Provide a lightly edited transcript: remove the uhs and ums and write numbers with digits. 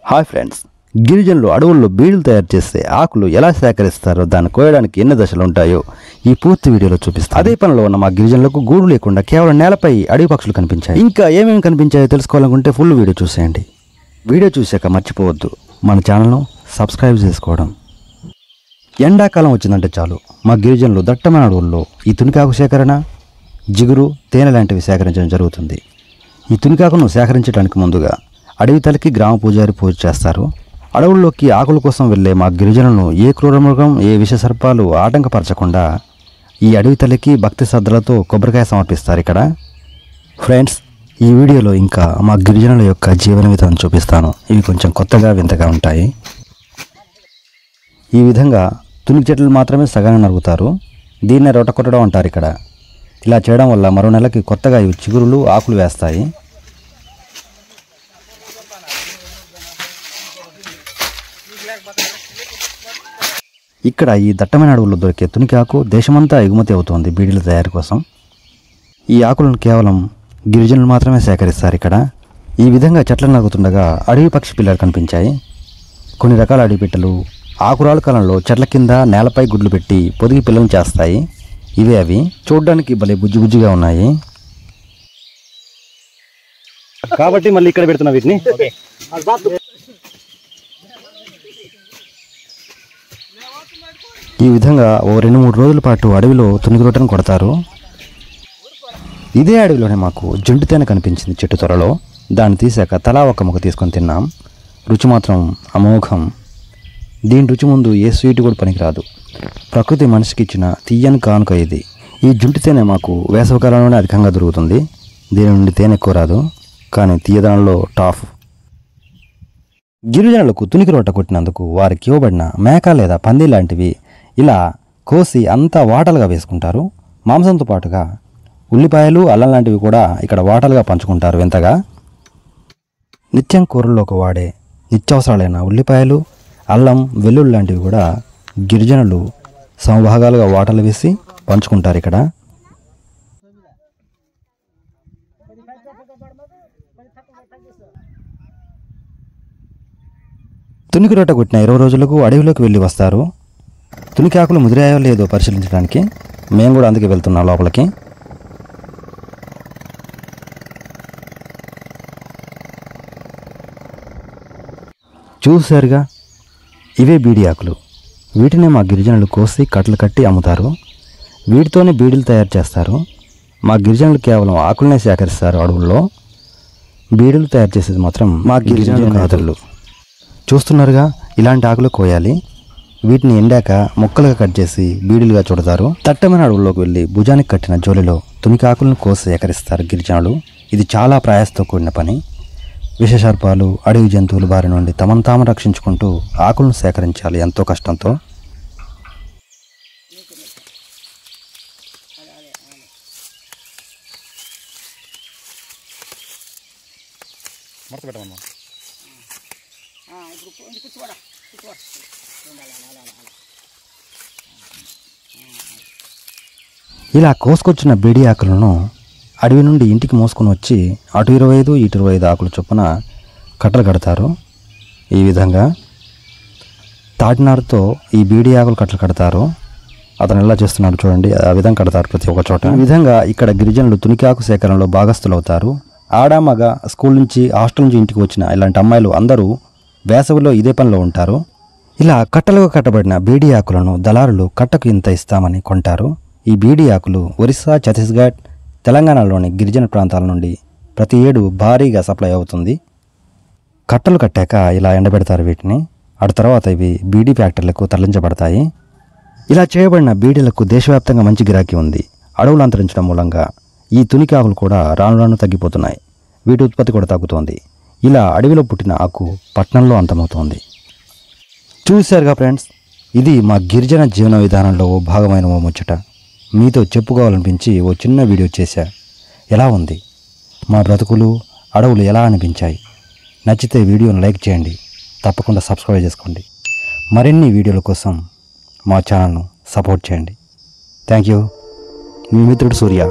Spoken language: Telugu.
హాయ్ ఫ్రెండ్స్, గిరిజనులు అడవుల్లో బీడులు తయారు చేస్తే ఆకులు ఎలా సేకరిస్తారో దాన్ని కోయడానికి ఎన్ని దశలు ఉంటాయో ఈ పూర్తి వీడియోలో చూపిస్తాను. అదే పనిలో ఉన్న మా గిరిజనులకు గూడు లేకుండా కేవలం నేలపై అడవి పక్షులు కనిపించాయి. ఇంకా ఏమేమి కనిపించాయో తెలుసుకోవాలనుకుంటే ఫుల్ వీడియో చూసేయండి. వీడియో చూశాక మర్చిపోవద్దు మన ఛానల్ను సబ్స్క్రైబ్ చేసుకోవడం. ఎండాకాలం వచ్చిందంటే చాలు మా గిరిజనులు దట్టమైన అడవుల్లో ఈ తునికాకు సేకరణ, జిగురు, తేనె లాంటివి సేకరించడం జరుగుతుంది. ఈ తునికాకును సేకరించడానికి ముందుగా అడవి తలకి గ్రామ పూజారి పూజ చేస్తారు. అడవుల్లోకి ఆకుల కోసం వెళ్లే మా గిరిజనులను ఏ క్రూరమృగం, ఏ విషసర్పాలు ఆటంకపరచకుండా ఈ అడవి తల్లికి భక్తి శ్రద్ధలతో కొబ్బరికాయ సమర్పిస్తారు. ఇక్కడ ఫ్రెండ్స్, ఈ వీడియోలో ఇంకా మా గిరిజనుల యొక్క జీవన విధానం చూపిస్తాను. ఇవి కొంచెం కొత్తగా వింతగా ఉంటాయి. ఈ విధంగా తునికి చెట్లు మాత్రమే సగాన్ని నరుగుతారు. దీన్నే రొట కొట్టడం అంటారు. ఇక్కడ ఇలా చేయడం వల్ల మరో నెలకి కొత్తగా ఇవి చిగురులు, ఆకులు వేస్తాయి. ఇక్కడ ఈ దట్టమైన అడవుల్లో దొరికే తునికి ఆకు దేశమంతా ఎగుమతి అవుతోంది బీడీల తయారీ కోసం. ఈ ఆకులను కేవలం గిరిజనులు మాత్రమే సేకరిస్తారు. ఇక్కడ ఈ విధంగా చెట్లను నరుగుతుండగా అడవి పక్షి పిల్లలు కనిపించాయి. కొన్ని రకాల అడవి పిట్టలు ఆకురాలు కాలంలో చెట్ల కింద నేలపై గుడ్లు పెట్టి పొదిగి పిల్లలు చేస్తాయి. ఇవే అవి. చూడడానికి భలే బుజ్జి బుజ్జిగా ఉన్నాయి. కాబట్టి మళ్ళీ ఇక్కడ పెడుతున్నా వీటిని. ఈ విధంగా ఓ 2-3 రోజుల పాటు అడవిలో తునికి రొట్టెను కొడతారు. ఇదే అడవిలోనే మాకు జంటు తేనె కనిపించింది చెట్టు త్వరలో. దాన్ని తీసాక తలా ఒక ముక్క తీసుకొని తిన్నాం. రుచి మాత్రం అమోఘం. దీని రుచి ముందు ఏ స్వీట్ కూడా పనికిరాదు. ప్రకృతి మనిషికి ఇచ్చిన తీయని కానుక ఇది. ఈ జుంటి తేనె మాకు వేసవికాలంలోనే అధికంగా దొరుకుతుంది. దీని నుండి తేనె ఎక్కువ రాదు, కానీ తీయదనంలో టాప్. గిరిజనులకు తునికి రొట్టె కొట్టినందుకు వారికి ఇవ్వబడిన మేక లేదా పంది లాంటివి ఇలా కోసి అంతా వాటలుగా వేసుకుంటారు. మాంసంతో పాటుగా ఉల్లిపాయలు, అల్లం లాంటివి కూడా ఇక్కడ వాటలుగా పంచుకుంటారు. వింతగా నిత్యం కూరల్లోకి వాడే నిత్యావసరాలైన ఉల్లిపాయలు, అల్లం, వెల్లుల్లి లాంటివి కూడా గిరిజనులు సమభాగాలుగా వాటలు వేసి పంచుకుంటారు. ఇక్కడ తునికి రొట్టె కొట్టిన 20 రోజులకు అడవిలోకి వెళ్ళి వస్తారు. తునికి ఆకులు ముదిరాయో లేదో పరిశీలించడానికి మేము కూడా అందుకే వెళ్తున్నాం లోపలికి. చూసారుగా, ఇవే బీడి ఆకులు. వీటినే మా గిరిజనులు కోసి కట్టలు కట్టి అమ్ముతారు. వీటితోనే బీడీలు తయారు చేస్తారు. మా గిరిజనులు కేవలం ఆకులనే సేకరిస్తారు. అడవుల్లో బీడీలు తయారు చేసేది మాత్రం మా గిరిజనులు కాదులు. చూస్తున్నారుగా, ఇలాంటి ఆకులు కోయాలి. వీటిని ఎండాక ముక్కలుగా కట్ చేసి బీడీలుగా చుడతారు. దట్టమైన అడవుల్లోకి వెళ్ళి భుజానికి కట్టిన జోలిలో తునికి ఆకులను కోసి సేకరిస్తారు గిరిజనులు. ఇది చాలా ప్రయాసతో కూడిన పని. విషసర్పాలు, అడవి జంతువుల బారి నుండి తమను తాము రక్షించుకుంటూ ఆకులను సేకరించాలి ఎంతో కష్టంతో. ఇలా కోసుకొచ్చిన బీడి ఆకులను అడవి నుండి ఇంటికి మోసుకొని వచ్చి అటు 25, ఇటు 25 ఆకులు చొప్పున కట్టలు కడతారు. ఈ విధంగా తాటినారుతో ఈ బీడి ఆకులు కట్టలు కడతారు. అతను ఎలా చేస్తున్నాడు చూడండి. ఆ విధంగా కడతారు ప్రతి ఒక్క చోట. ఈ విధంగా ఇక్కడ గిరిజనులు తునికి ఆకు సేకరణలో భాగస్థులు అవుతారు. ఆడ, మగ, స్కూల్ నుంచి, హాస్టల్ నుంచి ఇంటికి వచ్చిన ఇలాంటి అమ్మాయిలు అందరూ వేసవిలో ఇదే పనిలో ఉంటారు. ఇలా కట్టలుగా కట్టబడిన బీడి ఆకులను దళారులు కట్టకు ఇంత ఇస్తామని కొంటారు. ఈ బీడి ఆకులు ఒరిస్సా, ఛత్తీస్గఢ్, తెలంగాణలోని గిరిజన ప్రాంతాల నుండి ప్రతి ఏడు భారీగా సప్లై అవుతుంది. కట్టలు కట్టాక ఇలా ఎండబెడతారు వీటిని. ఆ తర్వాత ఇవి బీడీ ఫ్యాక్టరీలకు తరలించబడతాయి. ఇలా చేయబడిన బీడీలకు దేశవ్యాప్తంగా మంచి గిరాకీ ఉంది. అడవులు అంతరించడం మూలంగా ఈ తునికి ఆకులు కూడా రాను రాను తగ్గిపోతున్నాయి. వీటి ఉత్పత్తి కూడా తగ్గుతోంది. ఇలా అడవిలో పుట్టిన ఆకు పట్టణంలో అంతమవుతోంది. చూశారుగా ఫ్రెండ్స్, ఇది మా గిరిజన జీవన విధానంలో ఓ భాగమైన ఓ ముచ్చట. మీతో చెప్పుకోవాలనిపించి ఓ చిన్న వీడియో చేశా. ఎలా ఉంది? మా బ్రతుకులు, అడవులు ఎలా అనిపించాయి? నచ్చితే వీడియోను లైక్ చేయండి. తప్పకుండా సబ్స్క్రైబ్ చేసుకోండి. మరిన్ని వీడియోల కోసం మా ఛానల్ను సపోర్ట్ చేయండి. Thank you. మీ మిత్రుడు సూర్య.